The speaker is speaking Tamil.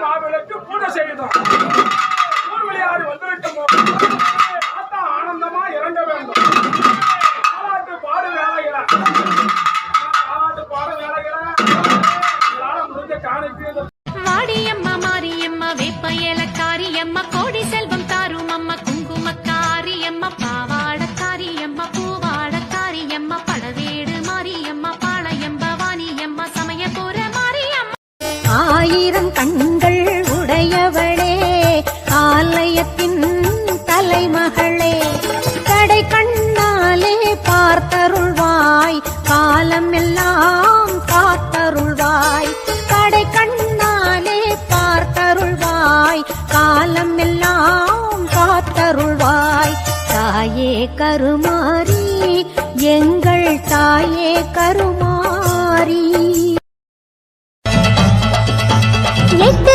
மாவிளக்கு பூஜை செய்தோம். ஊர் விளையாடு வந்துவிட்டோமோ ஆனந்தமா இறங்க வேண்டும். பாராட்டு பாடு வேலைகள முடிஞ்ச காணிக்கு வாடியம்மா மாரியம்மா வேப்ப ஏலக்காரியம்மா கோடி செல்வம் தாரும் அம்மா குங்குமக்காரியம்மா பாவாடக்காரியம்மா பூவாடக்காரியம்மா படவேடு மாரியம்மா பாளையம் பவானியம்மா சமயபுர மாரியம்மா. ஆயிரம் கண்கள் உடையவளே ஆலயத்தின் தலைமகளே கடை கண்ணாலே பார்த்தருள்வாய் காலம் எல்லாம் காத்தருள்வாய் கடை கண்ணாலே பார்த்தருள்வாய் காலம் எல்லாம் காத்தருள்வாய். தாயே கருமாரி எங்கள் தாயே கருமாரி. எட்டு